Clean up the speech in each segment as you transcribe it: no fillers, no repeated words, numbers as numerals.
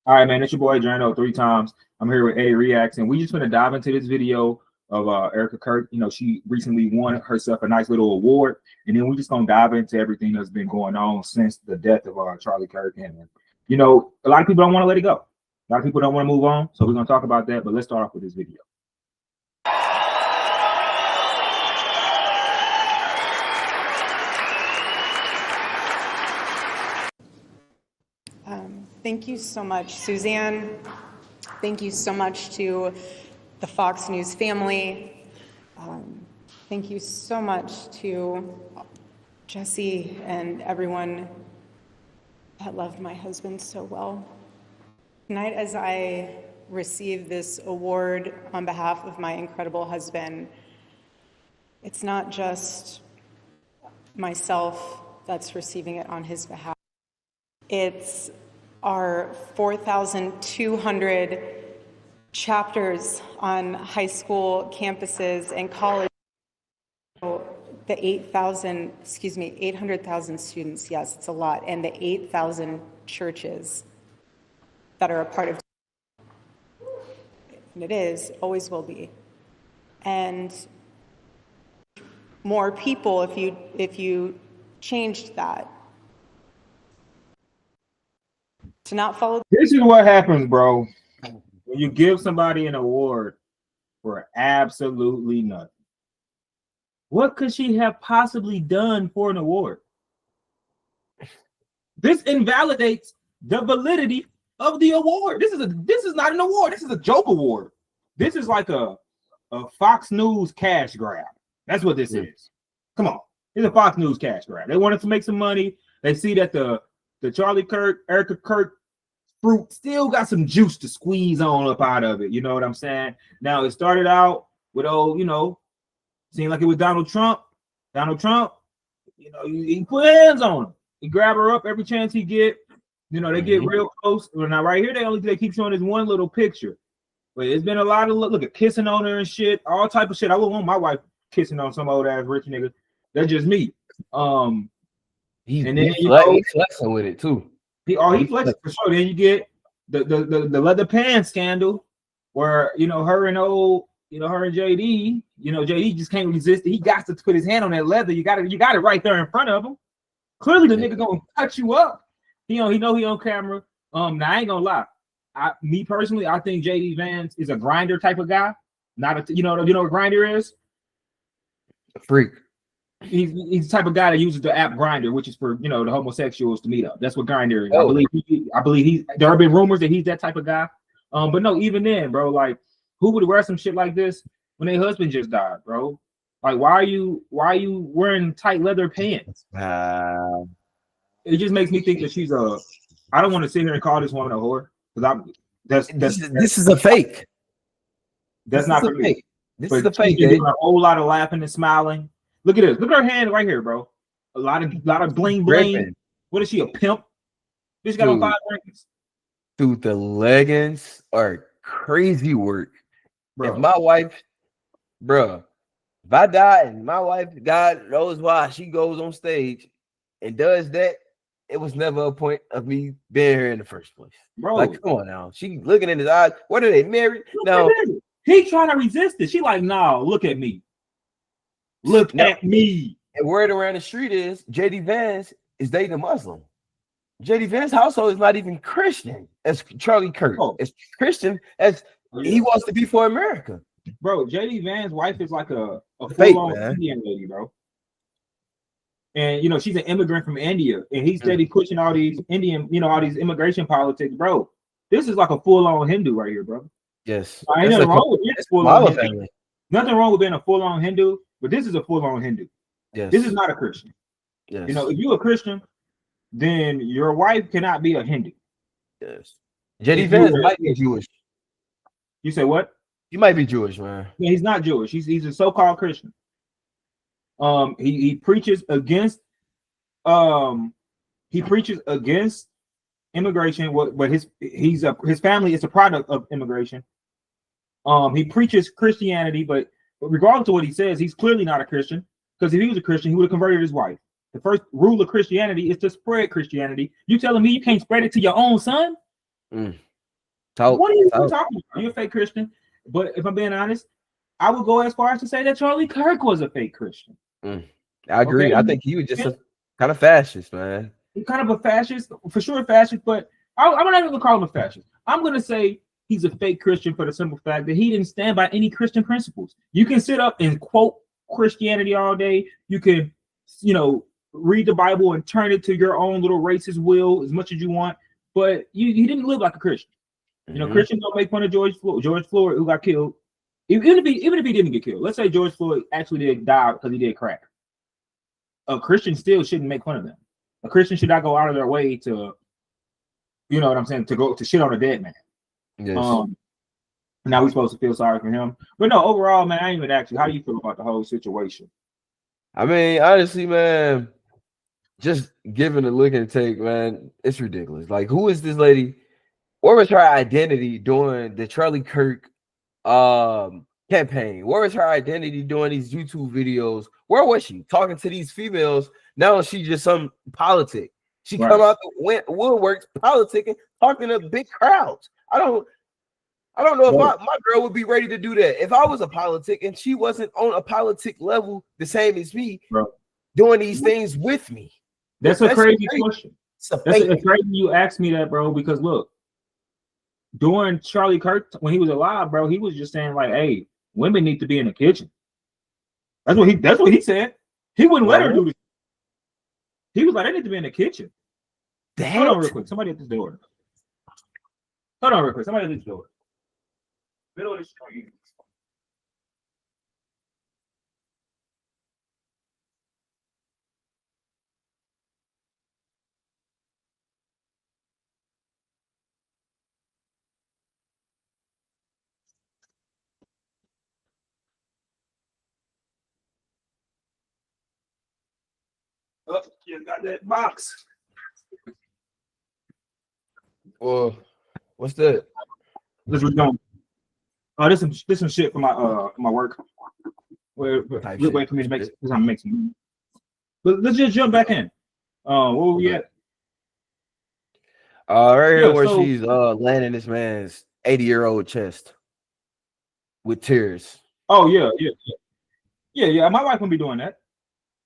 All right, man. It's your boy Draino3x. I'm here with Eddie Reacts, and we just gonna dive into this video of Erica Kirk. You know, she recently won herself a nice little award, and then we're just gonna dive into everything that's been going on since the death of Charlie Kirk. And you know, a lot of people don't want to let it go. A lot of people don't want to move on, so we're gonna talk about that. But let's start off with this video. Thank you so much, Suzanne. Thank you so much to the Fox News family. Thank you so much to Jesse and everyone that loved my husband so well. Tonight, as I receive this award on behalf of my incredible husband, it's not just myself that's receiving it on his behalf. It's our 4,200 chapters on high school campuses and college, the 800,000 students, yes, it's a lot, and the 8,000 churches that are a part of, and it is, always will be. And more people if you changed that. To not follow. This is what happens, bro, when you give somebody an award for absolutely nothing. What could she have possibly done for an award? This invalidates the validity of the award. This is not an award. This is a joke award. This is like a Fox News cash grab. That's what this is. Come on, it's a Fox News cash grab. They wanted to make some money. They see that the Charlie Kirk, Erica Kirk fruit still got some juice to squeeze on up out of it. You know what I'm saying? Now, it started out with, seemed like it was Donald Trump. Donald Trump, he put hands on him. He grab her up every chance he get. They get real close. Well, now, right here, they keep showing this one little picture. But it's been a lot of, look at kissing on her and shit, all type of shit. I wouldn't want my wife kissing on some old ass rich nigga. That's just me. He's flexing with it too. He flexing for sure. Then you get the leather pants scandal, where her and JD. JD just can't resist it. He got to put his hand on that leather. You got it right there in front of him. Clearly, the nigga gonna cut you up. He know he on camera. Now I ain't gonna lie. Me personally, I think JD Vance is a grinder type of guy. Not a what grinder is? A freak. He's the type of guy that uses the app Grindr, which is for the homosexuals to meet up. That's what Grindr is. Oh. I believe there have been rumors that he's that type of guy. But no, even then, bro, like, who would wear some shit like this when their husband just died, bro? Like, why are you wearing tight leather pants? It just makes me think that she's I don't want to sit here and call this woman a whore, because this is a fake. That's not for me. This is a fake. Doing a whole lot of laughing and smiling. Look at this. Look at her hand right here, bro. A lot of bling bling. What is she, a pimp? Bitch got on 5 rings. Dude, the leggings are crazy work. Bro. If my wife, bro, if I die and my wife, God knows why, she goes on stage and does that, it was never a point of me being here in the first place. Bro, like, come on now. She looking in his eyes. What are they married? No. He trying to resist it. She like, nah, look at me. Look at me. And word around the street is JD Vance is dating a Muslim. JD Vance's household is not even Christian as Charlie Kirk. It's Christian as he wants to be for America. Bro, JD Vance's wife is like a full-on Indian lady, bro. And she's an immigrant from India, and he's steady pushing all these Indian, all these immigration politics, bro. This is like a full-on Hindu right here, bro. Yes. Ain't nothing wrong with being a full-on Hindu. Nothing wrong with being a full-on Hindu. But this is a full-on Hindu. Yes. This is not a Christian. Yes. If you're a Christian, then your wife cannot be a Hindu. Yes. JD Vance might be Jewish. You say what? He might be Jewish, man. Yeah, he's not Jewish. He's a so-called Christian. He preaches against immigration. But his family is a product of immigration. He preaches Christianity, but regardless of what he says, he's clearly not a Christian, because if he was a Christian, he would have converted his wife. The first rule of Christianity is to spread Christianity. You telling me you can't spread it to your own son? What are you talking about? You're a fake Christian. But if I'm being honest, I would go as far as to say that Charlie Kirk was a fake Christian. I agree. Okay? I think he was just a kind of fascist, man. He's kind of a fascist, for sure a fascist, but I'm not even gonna call him a fascist. I'm gonna say he's a fake Christian for the simple fact that he didn't stand by any Christian principles. You can sit up and quote Christianity all day. You can, read the Bible and turn it to your own little racist will as much as you want, but he didn't live like a Christian. Christians don't make fun of George Floyd, who got killed. Even if he didn't get killed, let's say George Floyd actually did die because he did crack. A Christian still shouldn't make fun of them. A Christian should not go out of their way to, you know what I'm saying, to go to shit on a dead man. Yes. Now we're supposed to feel sorry for him, but no. Overall, man, I ain't even ask you, how do you feel about the whole situation? I mean, honestly, man, just giving a look and take, man, it's ridiculous. Like, who is this lady? Where was her identity during the Charlie Kirk campaign? Where was her identity doing these YouTube videos? Where was she talking to these females? Now she's just some politic. She come out the woodworks politicking, talking to big crowds. I don't know if my girl would be ready to do that. If I was a politic and she wasn't on a politic level the same as me, doing these things with me. That's a crazy question. That's crazy you asked me that, bro, because look, during Charlie Kirk, when he was alive, bro, he was just saying like, hey, women need to be in the kitchen. That's what he said. He wouldn't let her do this. He was like, they need to be in the kitchen. Hold on real quick. Somebody at this door. Hold on real quick. Somebody at this door. Middle of the street. Oh, you got that box. Well, what's that? Let's read on. This some shit for my work. Wait for me to make some. But let's just jump back in. Where were we at? Right here where she's landing this man's 80-year-old chest with tears. Oh yeah. My wife won't be doing that.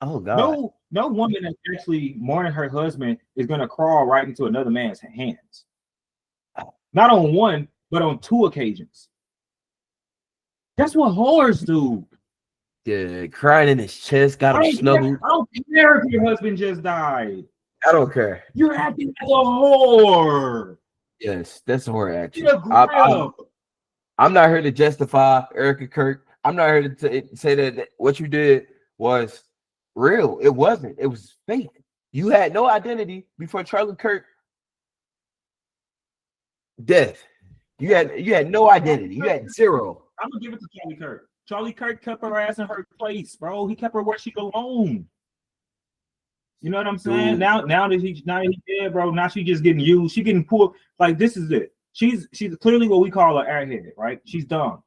Oh God. No woman that's actually mourning her husband is gonna crawl right into another man's hands. Not on one, but on two occasions. That's what whores do. Yeah, crying in his chest, got him snuggled. I don't care if your husband just died. I don't care. You're acting like a whore. Yes, that's a whore action. I'm not here to justify Erica Kirk. I'm not here to say that what you did was real. It wasn't. It was fake. You had no identity before Charlie Kirk death. You had no identity. You had zero. I'm gonna give it to Charlie Kirk. Charlie Kirk kept her ass in her place, bro. He kept her where she belonged. You know what I'm saying? Now that he's dead, bro. Now she just getting used. She getting pulled. Like, this is it. She's clearly what we call an airhead, right? She's dumb.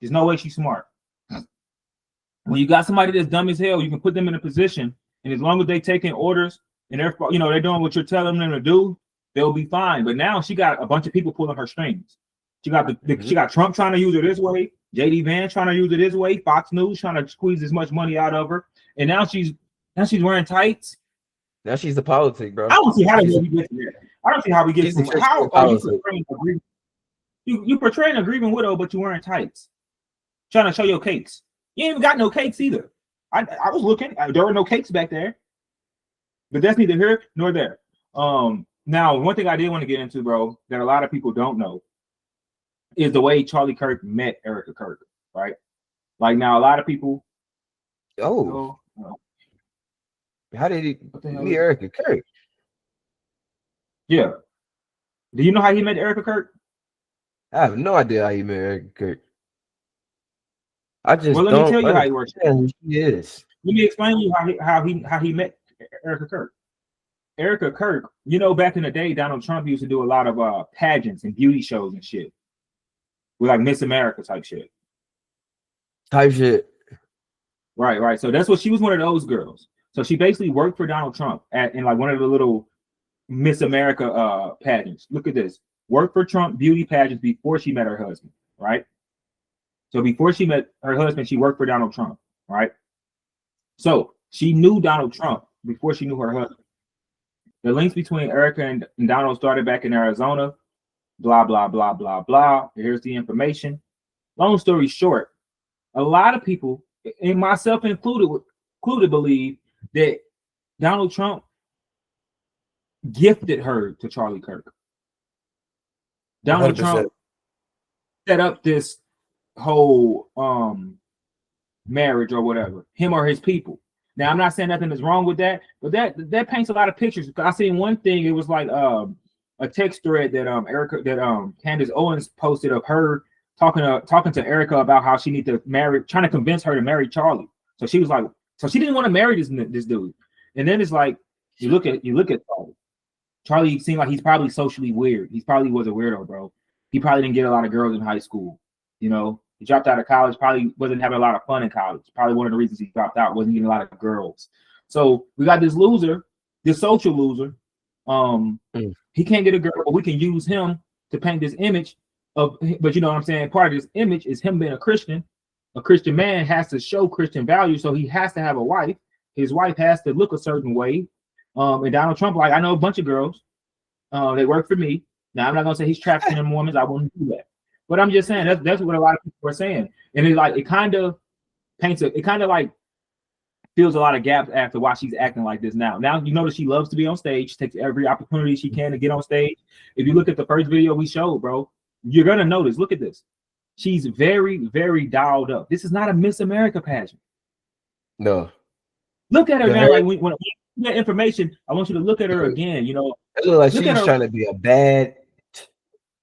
There's no way she's smart. When you got somebody that's dumb as hell, you can put them in a position, and as long as they taking orders and they're doing what you're telling them to do, they'll be fine. But now she got a bunch of people pulling her strings. She got she got Trump trying to use her this way, JD Vance trying to use her this way, Fox News trying to squeeze as much money out of her, and now she's wearing tights. Now she's the politic, bro. I don't see how we get to that. I don't see how we get to how are you portraying a grieving? You portraying a grieving widow, but you're wearing tights, trying to show your cakes. You ain't even got no cakes either. I was looking. There were no cakes back there, but that's neither here nor there. Now, one thing I did want to get into, bro, that a lot of people don't know is the way Charlie Kirk met Erica Kirk, right? Like, now a lot of people. How did he meet Erica Kirk? Yeah. Do you know how he met Erica Kirk? I have no idea how he met Erica Kirk. Let me tell you how he works. Who she is. Let me explain to you how he met Erica Kirk. Erica Kirk, back in the day, Donald Trump used to do a lot of pageants and beauty shows and shit. With like Miss America type shit. Right. So that's what she was, one of those girls. So she basically worked for Donald Trump in like one of the little Miss America pageants. Look at this. worked for Trump beauty pageants before she met her husband, right? So before she met her husband, she worked for Donald Trump, right? So she knew Donald Trump before she knew her husband. The links between Erica and Donald started back in Arizona, blah, blah, blah, blah, blah. Here's the information. Long story short, a lot of people, and myself included, believe that Donald Trump gifted her to Charlie Kirk. Donald 100%. Trump set up this whole marriage or whatever, him or his people. Now, I'm not saying nothing is wrong with that, but that paints a lot of pictures. I seen one thing, it was like a text thread that Candace Owens posted of her talking to Erica about how she need to marry, trying to convince her to marry Charlie. So she was like, so she didn't want to marry this dude. And then it's like, you look at Charlie. Charlie seemed like he's probably socially weird. He probably was a weirdo, bro. He probably didn't get a lot of girls in high school. You know, he dropped out of college, probably wasn't having a lot of fun in college. Probably one of the reasons he dropped out, wasn't getting a lot of girls. So we got this loser, this social loser. He can't get a girl, but we can use him to paint this image of, but you know what I'm saying? Part of this image is him being a Christian. A Christian man has to show Christian values, so he has to have a wife. His wife has to look a certain way. And Donald Trump, like, I know a bunch of girls. They work for me. Now, I'm not gonna say he's trafficking in women. I wouldn't do that. But I'm just saying that's what a lot of people are saying. And it kind of fills a lot of gaps after why she's acting like this now. Now you notice she loves to be on stage. She takes every opportunity she can to get on stage. If you look at the first video we showed, bro, you're gonna notice. Look at this. She's very, very dialed up. This is not a Miss America pageant. No. Look at her now. Like when you get information, I want you to look at her again. You know, it looks like she's trying to be a bad.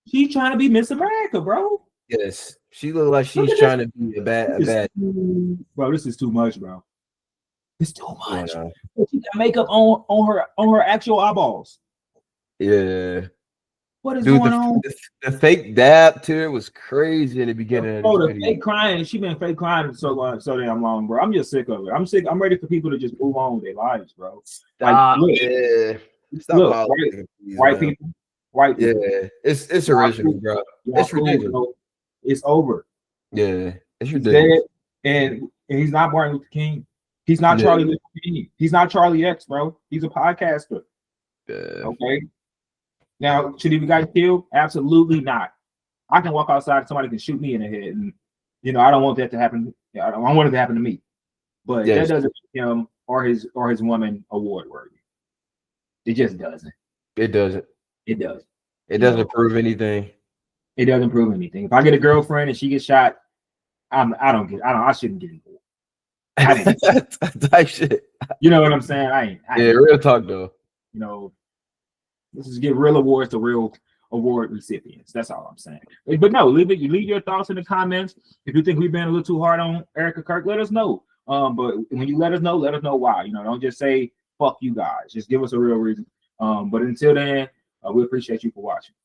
She's trying to be Miss America, bro. Yes, she looks like she's trying to be a bad. Bro, this is too much, bro. It's too much. Yeah. She got makeup on her actual eyeballs. Yeah. What is going on? The fake dab to it was crazy in the beginning. Oh, the fake crying. She been fake crying so damn long, bro. I'm just sick of it. I'm ready for people to just move on with their lives, bro. Stop. Like, look, white people. Yeah, it's original, bro. It's ridiculous. It's over. Yeah, it's ridiculous. And he's not Martin Luther King. He's not Charlie Luther King. He's not Charlie X, bro. He's a podcaster. Yeah. Okay. Now, should he be got killed? Absolutely not. I can walk outside, somebody can shoot me in the head, and you know I don't want that to happen. I don't want it to happen to me. But that doesn't make him or his woman award worthy. It just doesn't. It doesn't. It does. It doesn't prove anything. It doesn't prove anything. If I get a girlfriend and she gets shot, I shouldn't get involved. Type shit. You know what I'm saying? I ain't. Real talk though. You know, let's just give real awards to real award recipients. That's all I'm saying. But no, leave your thoughts in the comments. If you think we've been a little too hard on Erica Kirk, let us know. But when you let us know why. You know, don't just say fuck you guys. Just give us a real reason. But until then, we appreciate you for watching.